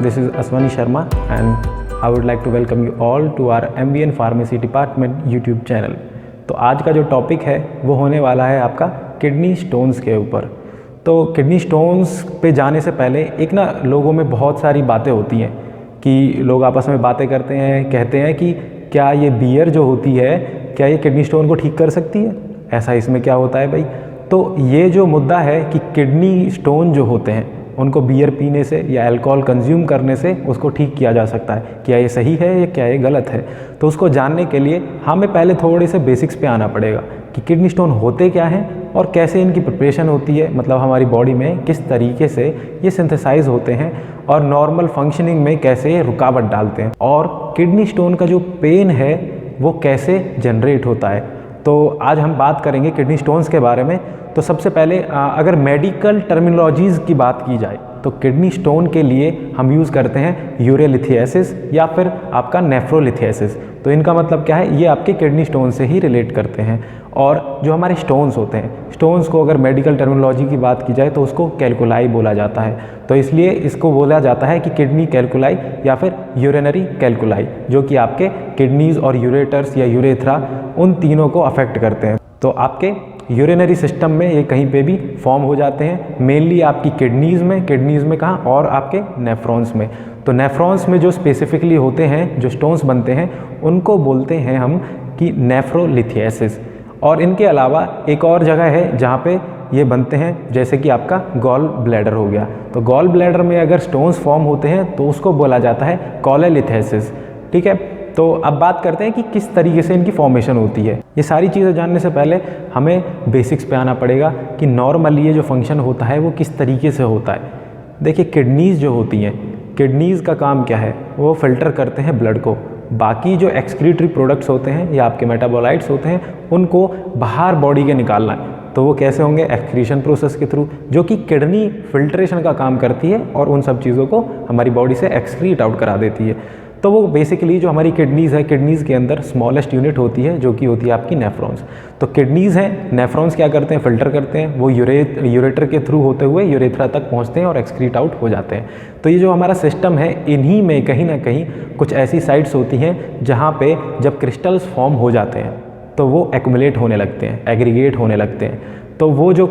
this is Aswani Sharma and I would like to welcome you all to our MBN Pharmacy Department YouTube channel। तो आज का जो topic है वो होने वाला है आपका किडनी स्टोन्स के ऊपर। तो किडनी स्टोन्स पे जाने से पहले एक ना लोगों में बहुत सारी बातें होती हैं कि लोग आपस में बातें करते हैं, कहते हैं कि क्या ये बियर जो होती है क्या ये किडनी स्टोन को ठीक कर सकती है, ऐसा इसमें क्या होता है भाई। तो ये जो मुद्दा है कि किडनी स्टोन जो होते हैं उनको बियर पीने से या अल्कोहल कंज्यूम करने से उसको ठीक किया जा सकता है, क्या ये सही है या क्या ये गलत है। तो उसको जानने के लिए हमें पहले थोड़े से बेसिक्स पे आना पड़ेगा कि किडनी स्टोन होते क्या हैं और कैसे इनकी प्रिपरेशन होती है, मतलब हमारी बॉडी में किस तरीके से ये सिंथेसाइज होते हैं और नॉर्मल फंक्शनिंग में कैसे ये रुकावट डालते हैं, और किडनी स्टोन का जो पेन है वो कैसे जनरेट होता है। तो आज हम बात करेंगे किडनी स्टोन्स के बारे में। तो सबसे पहले अगर मेडिकल टर्मिनोलॉजीज़ की बात की जाए तो किडनी स्टोन के लिए हम यूज़ करते हैं यूरेलिथियासिस या फिर आपका नेफ्रोलिथियासिस। तो इनका मतलब क्या है, ये आपके किडनी स्टोन से ही रिलेट करते हैं। और जो हमारे स्टोन्स होते हैं, स्टोन्स को अगर मेडिकल टर्मिनोलॉजी की बात की जाए तो उसको कैलकुलाई बोला जाता है। तो इसलिए इसको बोला जाता है कि किडनी कैलकुलाई या फिर यूरिनरी कैलकुलाई, जो कि आपके किडनीज़ और यूरेटर्स या यूरेथ्रा उन तीनों को अफेक्ट करते हैं। तो आपके यूरिनरी सिस्टम में ये कहीं पे भी फॉर्म हो जाते हैं, मेनली आपकी किडनीज़ में कहाँ, और आपके नेफ्रॉन्स में। तो नेफ्रॉन्स में जो स्पेसिफिकली होते हैं, जो स्टोन्स बनते हैं, उनको बोलते हैं हम कि नेफ्रोलिथियासिस। और इनके अलावा एक और जगह है जहाँ पे ये बनते हैं, जैसे कि आपका गॉल ब्लैडर हो गया। तो गॉल ब्लैडर में अगर स्टोन्स फॉर्म होते हैं तो उसको बोला जाता है कोलेलिथियासिस। ठीक है, तो अब बात करते हैं कि किस तरीके से इनकी फॉर्मेशन होती है। ये सारी चीज़ें जानने से पहले हमें बेसिक्स पे आना पड़ेगा कि नॉर्मली ये जो फंक्शन होता है वो किस तरीके से होता है। देखिए, किडनीज़ जो होती हैं, किडनीज़ का काम क्या है, वो फिल्टर करते हैं ब्लड को। बाकी जो एक्सक्रीटरी प्रोडक्ट्स होते हैं या आपके मेटाबोलाइट्स होते हैं उनको बाहर बॉडी के निकालना है। तो वो कैसे होंगे, एक्सक्रीशन प्रोसेस के थ्रू, जो कि किडनी फिल्ट्रेशन का काम करती है और उन सब चीज़ों को हमारी बॉडी से एक्सक्रीट आउट करा देती है। तो वो बेसिकली जो हमारी किडनीज़ है, किडनीज़ के अंदर स्मॉलेस्ट यूनिट होती है जो कि होती है आपकी नेफ्रॉन्स। तो किडनीज़ हैं, नेफ्रॉन्स क्या करते हैं, फिल्टर करते हैं, वो यूरेटर के थ्रू होते हुए यूरेथ्रा तक पहुंचते हैं और एक्सक्रीट आउट हो जाते हैं। तो ये जो हमारा सिस्टम है, इन्हीं में कहीं ना कहीं कुछ ऐसी साइट्स होती हैं जहाँ पे जब क्रिस्टल्स फॉर्म हो जाते हैं तो वो एक्युमुलेट होने लगते हैं, एग्रीगेट होने लगते हैं। तो वो जो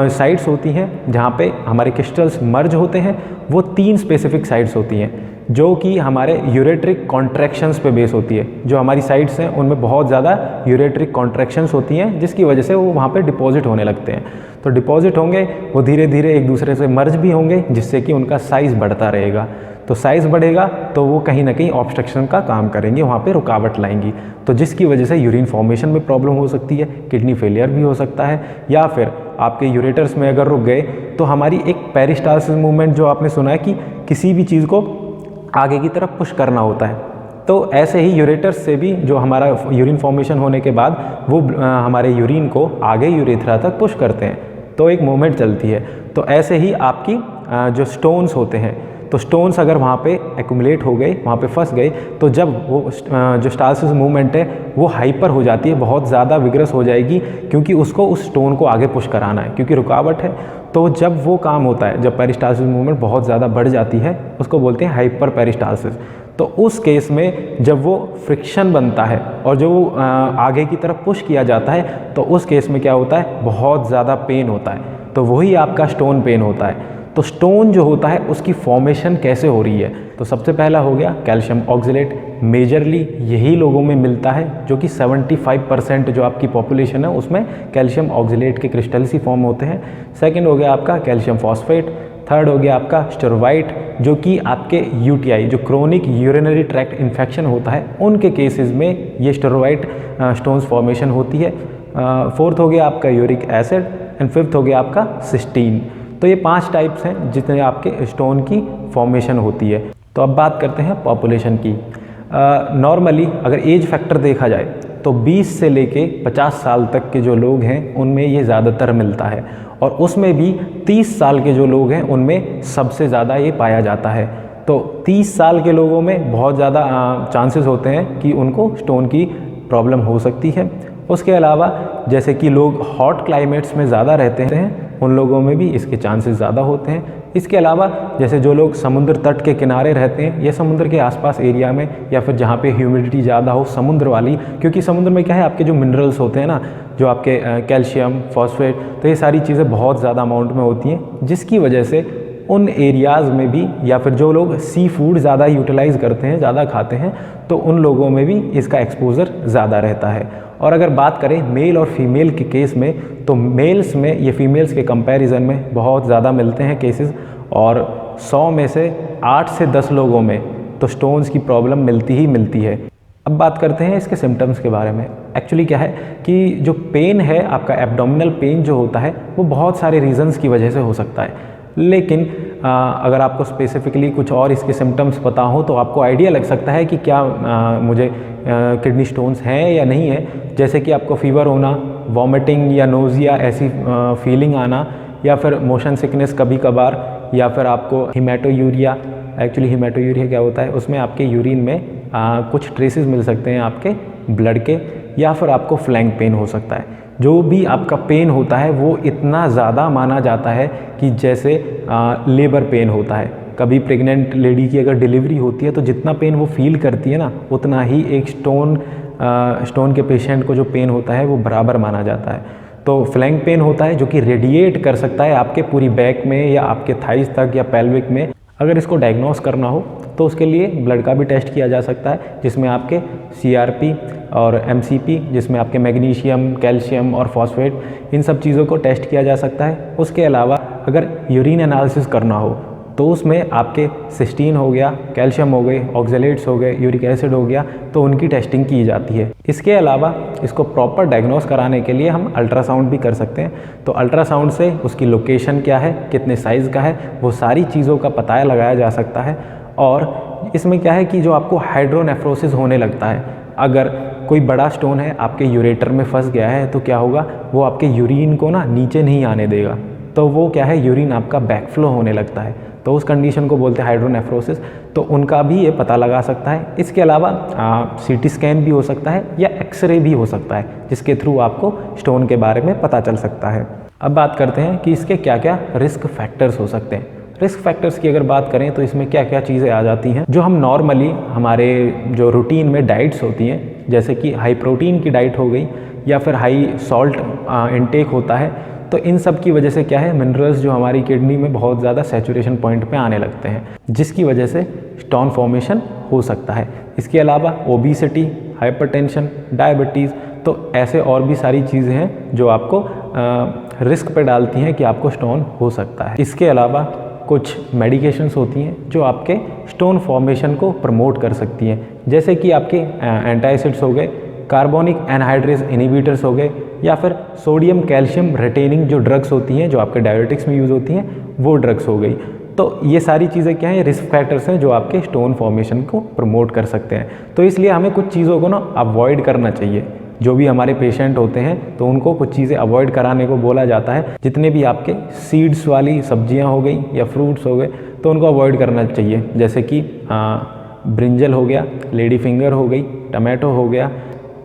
साइट्स होती हैं जहाँ पे हमारे क्रिस्टल्स मर्ज होते हैं, वो 3 स्पेसिफिक साइट्स होती हैं जो कि हमारे यूरेट्रिक कॉन्ट्रैक्शंस पे बेस होती है। जो हमारी साइट्स हैं उनमें बहुत ज़्यादा यूरेट्रिक कॉन्ट्रैक्शंस होती हैं, जिसकी वजह से वो वहाँ पे डिपॉजिट होने लगते हैं। तो डिपॉजिट होंगे, वो धीरे धीरे एक दूसरे से मर्ज भी होंगे, जिससे कि उनका साइज़ बढ़ता रहेगा। तो साइज़ बढ़ेगा तो वो कहीं ना कहीं ऑब्स्ट्रक्शन का काम करेंगे, वहाँ पे रुकावट लाएंगी। तो जिसकी वजह से यूरिन फॉर्मेशन में प्रॉब्लम हो सकती है, किडनी फेलियर भी हो सकता है, या फिर आपके यूरेटर्स में अगर रुक गए तो हमारी एक पेरिस्टालसिस मूवमेंट जो आपने सुना है कि किसी भी चीज़ को आगे की तरफ पुश करना होता है। तो ऐसे ही यूरेटर्स से भी जो हमारा यूरिन फॉर्मेशन होने के बाद वो हमारे यूरिन को आगे यूरेथ्रा तक पुश करते हैं, तो एक मूवमेंट चलती है। तो ऐसे ही आपकी जो स्टोन्स होते हैं, तो स्टोन्स अगर वहाँ पे एक्युमुलेट हो गए, वहाँ पे फंस गए, तो जब वो जो स्टालसिस मूवमेंट है वो हाइपर हो जाती है, बहुत ज़्यादा विग्रस हो जाएगी, क्योंकि उसको उस स्टोन को आगे पुश कराना है, क्योंकि रुकावट है। तो जब वो काम होता है, जब पेरिस्टालसिस मूवमेंट बहुत ज़्यादा बढ़ जाती है, उसको बोलते हैं हाइपर पेरिस्टालसिस। तो उस केस में जब वो फ्रिक्शन बनता है और जो आगे की तरफ पुश किया जाता है, तो उस केस में क्या होता है, बहुत ज़्यादा पेन होता है। तो वही आपका स्टोन पेन होता है। तो स्टोन जो होता है उसकी फॉर्मेशन कैसे हो रही है, तो सबसे पहला हो गया कैल्शियम ऑक्सलेट। मेजरली यही लोगों में मिलता है, जो कि 75% जो आपकी पॉपुलेशन है उसमें कैल्शियम ऑक्सलेट के क्रिस्टल्स ही फॉर्म होते हैं। सेकंड हो गया आपका कैल्शियम फॉस्फेट। थर्ड हो गया आपका स्टेरॉइड, जो कि आपके यूटीआई, जो क्रोनिक यूरिनरी ट्रैक्ट इन्फेक्शन होता है, उनके केसेस में ये स्टेरॉइड स्टोन्स फॉर्मेशन होती है। फोर्थ हो गया आपका यूरिक एसिड एंड फिफ्थ हो गया आपका सिस्टीन। तो ये 5 टाइप्स हैं जितने आपके स्टोन की फॉर्मेशन होती है। तो अब बात करते हैं पॉपुलेशन की। नॉर्मली अगर एज फैक्टर देखा जाए तो 20 से लेके 50 साल तक के जो लोग हैं उनमें ये ज़्यादातर मिलता है, और उसमें भी 30 साल के जो लोग हैं उनमें सबसे ज़्यादा ये पाया जाता है। तो 30 साल के लोगों में बहुत ज़्यादा चांसेस होते हैं कि उनको स्टोन की प्रॉब्लम हो सकती है। उसके अलावा जैसे कि लोग हॉट क्लाइमेट्स में ज़्यादा रहते हैं, उन लोगों में भी इसके चांसेस ज़्यादा होते हैं। इसके अलावा जैसे जो लोग समुद्र तट के किनारे रहते हैं या समुद्र के आसपास एरिया में, या फिर जहाँ पे ह्यूमिडिटी ज़्यादा हो समुद्र वाली, क्योंकि समुद्र में क्या है आपके जो मिनरल्स होते हैं ना, जो आपके कैल्शियम, फॉस्फेट, तो ये सारी चीज़ें बहुत ज़्यादा अमाउंट में होती हैं, जिसकी वजह से उन एरियाज़ में भी, या फिर जो लोग सी फूड ज़्यादा यूटिलाइज़ करते हैं, ज़्यादा खाते हैं, तो उन लोगों में भी इसका एक्सपोज़र ज़्यादा रहता है। और अगर बात करें मेल और फीमेल के केस में, तो मेल्स में ये फीमेल्स के कंपैरिजन में बहुत ज़्यादा मिलते हैं केसेस, और 100 में से 8 से 10 लोगों में तो स्टोन्स की प्रॉब्लम मिलती ही मिलती है। अब बात करते हैं इसके सिम्टम्स के बारे में। एक्चुअली क्या है कि जो पेन है आपका, एब्डोमिनल पेन जो होता है, वो बहुत सारे रीजंस की वजह से हो सकता है, लेकिन अगर आपको स्पेसिफिकली कुछ और इसके सिम्टम्स पता हो तो आपको आइडिया लग सकता है कि क्या मुझे किडनी स्टोन्स हैं या नहीं है। जैसे कि आपको फीवर होना, वॉमिटिंग या नोज़िया ऐसी फीलिंग आना, या फिर मोशन सिकनेस कभी कभार, या फिर आपको हिमेटोयूरिया। एक्चुअली हिमेटोयूरिया क्या होता है, उसमें आपके यूरिन में कुछ ट्रेसेस मिल सकते हैं आपके ब्लड के, या फिर आपको फ्लैंक पेन हो सकता है। जो भी आपका पेन होता है वो इतना ज़्यादा माना जाता है कि जैसे लेबर पेन होता है। कभी प्रेग्नेंट लेडी की अगर डिलीवरी होती है तो जितना पेन वो फील करती है ना, उतना ही एक स्टोन के पेशेंट को जो पेन होता है वो बराबर माना जाता है। तो फ्लैंक पेन होता है जो कि रेडिएट कर सकता है आपके पूरी बैक में या आपके थाइस तक या पेल्विक में। अगर इसको डायग्नोस करना हो तो उसके लिए ब्लड का भी टेस्ट किया जा सकता है, जिसमें आपके CRP और MCP, जिसमें आपके मैग्नीशियम, कैल्शियम और फॉस्फेट, इन सब चीज़ों को टेस्ट किया जा सकता है। उसके अलावा अगर यूरिन एनालिसिस करना हो तो उसमें आपके सिस्टीन हो गया, कैल्शियम हो गए, ऑक्जेलेट्स हो गए, यूरिक एसिड हो गया, तो उनकी टेस्टिंग की जाती है। इसके अलावा इसको प्रॉपर डायग्नोस कराने के लिए हम अल्ट्रासाउंड भी कर सकते हैं। तो अल्ट्रासाउंड से उसकी लोकेशन क्या है, कितने साइज़ का है, वो सारी चीज़ों का पता लगाया जा सकता है। और इसमें क्या है कि जो आपको हाइड्रोनेफ्रोसिस होने लगता है, अगर कोई बड़ा स्टोन है आपके यूरेटर में फंस गया है तो क्या होगा, वो आपके यूरिन को ना नीचे नहीं आने देगा, तो वो क्या है, यूरिन आपका बैकफ्लो होने लगता है, तो उस कंडीशन को बोलते हैं हाइड्रोनेफ्रोसिस। तो उनका भी ये पता लगा सकता है। इसके अलावा CT स्कैन भी हो सकता है या एक्सरे भी हो सकता है, जिसके थ्रू आपको स्टोन के बारे में पता चल सकता है। अब बात करते हैं कि इसके क्या क्या रिस्क फैक्टर्स हो सकते हैं। रिस्क फैक्टर्स की अगर बात करें तो इसमें क्या क्या चीज़ें आ जाती हैं जो हम नॉर्मली हमारे जो रूटीन में डाइट्स होती हैं, जैसे कि हाई प्रोटीन की डाइट हो गई या फिर हाई सॉल्ट इनटेक होता है, तो इन सब की वजह से क्या है, मिनरल्स जो हमारी किडनी में बहुत ज़्यादा सैचुरेशन पॉइंट पे आने लगते हैं, जिसकी वजह से स्टोन फॉर्मेशन हो सकता है। इसके अलावा ओबेसिटी, हाइपरटेंशन, डायबिटीज़, तो ऐसे और भी सारी चीज़ें हैं जो आपको रिस्क पे डालती हैं कि आपको स्टोन हो सकता है। इसके अलावा कुछ मेडिकेशंस होती हैं जो आपके स्टोन फॉर्मेशन को प्रमोट कर सकती हैं, जैसे कि आपके एंटासिड्स हो गए, कार्बोनिक एनहाइड्रेस इनहिबिटर्स हो गए, या फिर सोडियम कैल्शियम रिटेनिंग जो ड्रग्स होती हैं जो आपके डायबिटिक्स में यूज़ होती हैं, वो ड्रग्स हो गई। तो ये सारी चीज़ें क्या हैं, रिस्क फैक्टर्स हैं जो आपके स्टोन फॉर्मेशन को प्रमोट कर सकते हैं। तो इसलिए हमें कुछ चीज़ों को ना अवॉइड करना चाहिए। जो भी हमारे पेशेंट होते हैं तो उनको कुछ चीज़ें अवॉइड कराने को बोला जाता है। जितने भी आपके सीड्स वाली सब्जियां हो गई या फ्रूट्स हो गए तो उनको अवॉइड करना चाहिए, जैसे कि ब्रिंजल हो गया, लेडी फिंगर हो गई, टमाटो हो गया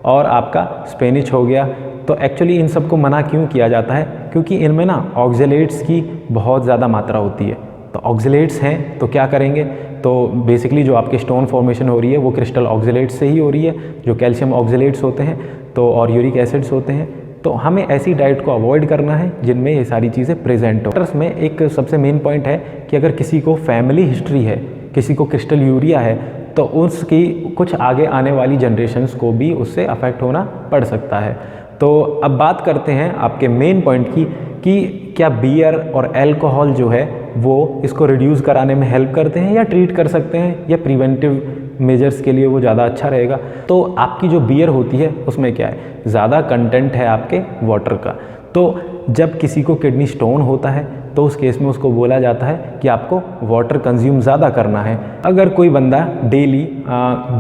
और आपका स्पेनिच हो गया। तो एक्चुअली इन सबको मना क्यों किया जाता है, क्योंकि इनमें ना ऑक्जेलेट्स की बहुत ज़्यादा मात्रा होती है। तो ऑक्जेलेट्स हैं तो क्या करेंगे, तो बेसिकली जो आपके स्टोन फॉर्मेशन हो रही है वो क्रिस्टल ऑक्जेलेट्स से ही हो रही है, जो कैल्शियम ऑक्जेलेट्स होते हैं तो और यूरिक एसिड्स होते हैं। तो हमें ऐसी डाइट को अवॉइड करना है जिनमें ये सारी चीज़ें प्रेजेंट हो। डॉक्टर्स में एक सबसे मेन पॉइंट है कि अगर किसी को फैमिली हिस्ट्री है, किसी को क्रिस्टल यूरिया है, तो उसकी कुछ आगे आने वाली जनरेशन्स को भी उससे अफेक्ट होना पड़ सकता है। तो अब बात करते हैं आपके मेन पॉइंट की कि क्या बियर और अल्कोहल जो है वो इसको रिड्यूस कराने में हेल्प करते हैं या ट्रीट कर सकते हैं, या प्रिवेंटिव मेजर्स के लिए वो ज़्यादा अच्छा रहेगा। तो आपकी जो बियर होती है उसमें क्या है, ज़्यादा कंटेंट है आपके वाटर का। तो जब किसी को किडनी स्टोन होता है तो उस केस में उसको बोला जाता है कि आपको वाटर कंज्यूम ज़्यादा करना है। अगर कोई बंदा डेली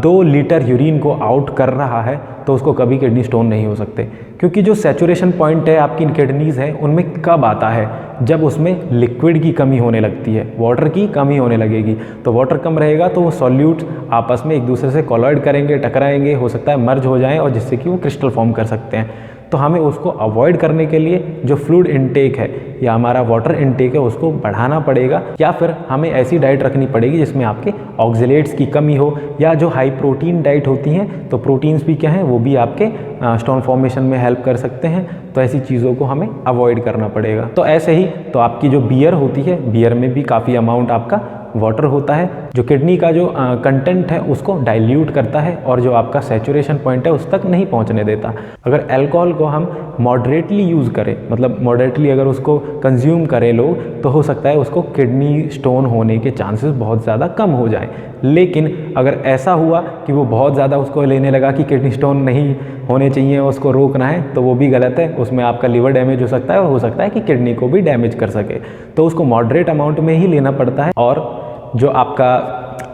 2 लीटर यूरिन को आउट कर रहा है तो उसको कभी किडनी स्टोन नहीं हो सकते, क्योंकि जो सैचुरेशन पॉइंट है आपकी किडनीज़ है उनमें कब आता है, जब उसमें लिक्विड की कमी होने लगती है, वाटर की कमी होने लगेगी। तो वाटर कम रहेगा तो वो सॉल्यूट्स आपस में एक दूसरे से कोलॉइड करेंगे, टकराएंगे, हो सकता है मर्ज हो जाएं और जिससे कि वो क्रिस्टल फॉर्म कर सकते हैं। तो हमें उसको अवॉइड करने के लिए जो फ्लूइड इनटेक है या हमारा वाटर इनटेक है उसको बढ़ाना पड़ेगा, या फिर हमें ऐसी डाइट रखनी पड़ेगी जिसमें आपके ऑक्जेलेट्स की कमी हो, या जो हाई प्रोटीन डाइट होती हैं तो प्रोटीन्स भी क्या हैं वो भी आपके स्टोन फॉर्मेशन में हेल्प कर सकते हैं। तो ऐसी चीज़ों को हमें अवॉइड करना पड़ेगा। तो ऐसे ही तो आपकी जो बियर होती है, बियर में भी काफ़ी अमाउंट आपका वाटर होता है जो किडनी का जो कंटेंट है उसको डाइल्यूट करता है और जो आपका सैचुरेशन पॉइंट है उस तक नहीं पहुंचने देता। अगर अल्कोहल को हम मॉडरेटली यूज़ करें, मतलब मॉडरेटली अगर उसको कंज्यूम करें लोग, तो हो सकता है उसको किडनी स्टोन होने के चांसेस बहुत ज़्यादा कम हो जाएं। लेकिन अगर ऐसा हुआ कि वो बहुत ज़्यादा उसको लेने लगा कि किडनी स्टोन नहीं होने चाहिए, उसको रोकना है, तो वो भी गलत है। उसमें आपका लिवर डैमेज हो सकता है और हो सकता है कि किडनी को भी डैमेज कर सके। तो उसको मॉडरेट अमाउंट में ही लेना पड़ता है। और जो आपका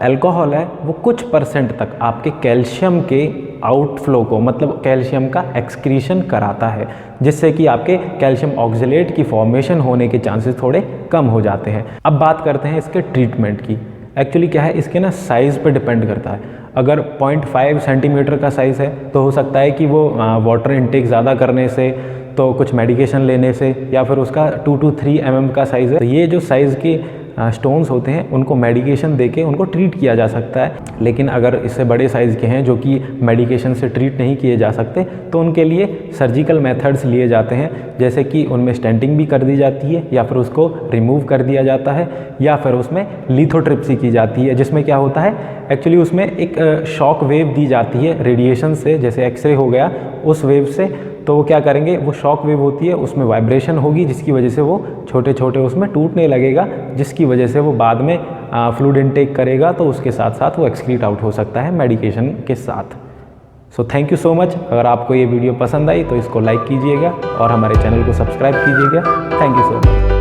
अल्कोहल है वो कुछ % तक आपके कैल्शियम के आउटफ्लो को, मतलब कैल्शियम का एक्सक्रीशन कराता है, जिससे कि आपके कैल्शियम ऑक्जेलेट की फॉर्मेशन होने के चांसेस थोड़े कम हो जाते हैं। अब बात करते हैं इसके ट्रीटमेंट की। एक्चुअली क्या है, इसके ना साइज़ पे डिपेंड करता है। अगर 0.5 सेंटीमीटर का साइज़ है तो हो सकता है कि वो वाटर इनटेक ज़्यादा करने से, तो कुछ मेडिकेशन लेने से, या फिर उसका 2 to 3 mm का साइज़ है, तो ये जो साइज़ के स्टोन्स होते हैं उनको मेडिकेशन देके उनको ट्रीट किया जा सकता है। लेकिन अगर इससे बड़े साइज़ के हैं जो कि मेडिकेशन से ट्रीट नहीं किए जा सकते, तो उनके लिए सर्जिकल मेथड्स लिए जाते हैं, जैसे कि उनमें स्टेंटिंग भी कर दी जाती है, या फिर उसको रिमूव कर दिया जाता है, या फिर उसमें लिथोट्रिप्सी की जाती है, जिसमें क्या होता है एक्चुअली उसमें एक शॉक वेव दी जाती है रेडिएशन से, जैसे एक्सरे हो गया उस वेव से। तो वो क्या करेंगे, वो शॉक वेव होती है, उसमें वाइब्रेशन होगी जिसकी वजह से वो छोटे छोटे उसमें टूटने लगेगा, जिसकी वजह से वो बाद में फ्लूइड इनटेक करेगा, तो उसके साथ साथ वो एक्सक्रीट आउट हो सकता है मेडिकेशन के साथ। So thank you so much. अगर आपको ये वीडियो पसंद आई तो इसको लाइक कीजिएगा और हमारे चैनल को सब्सक्राइब कीजिएगा। Thank you so much.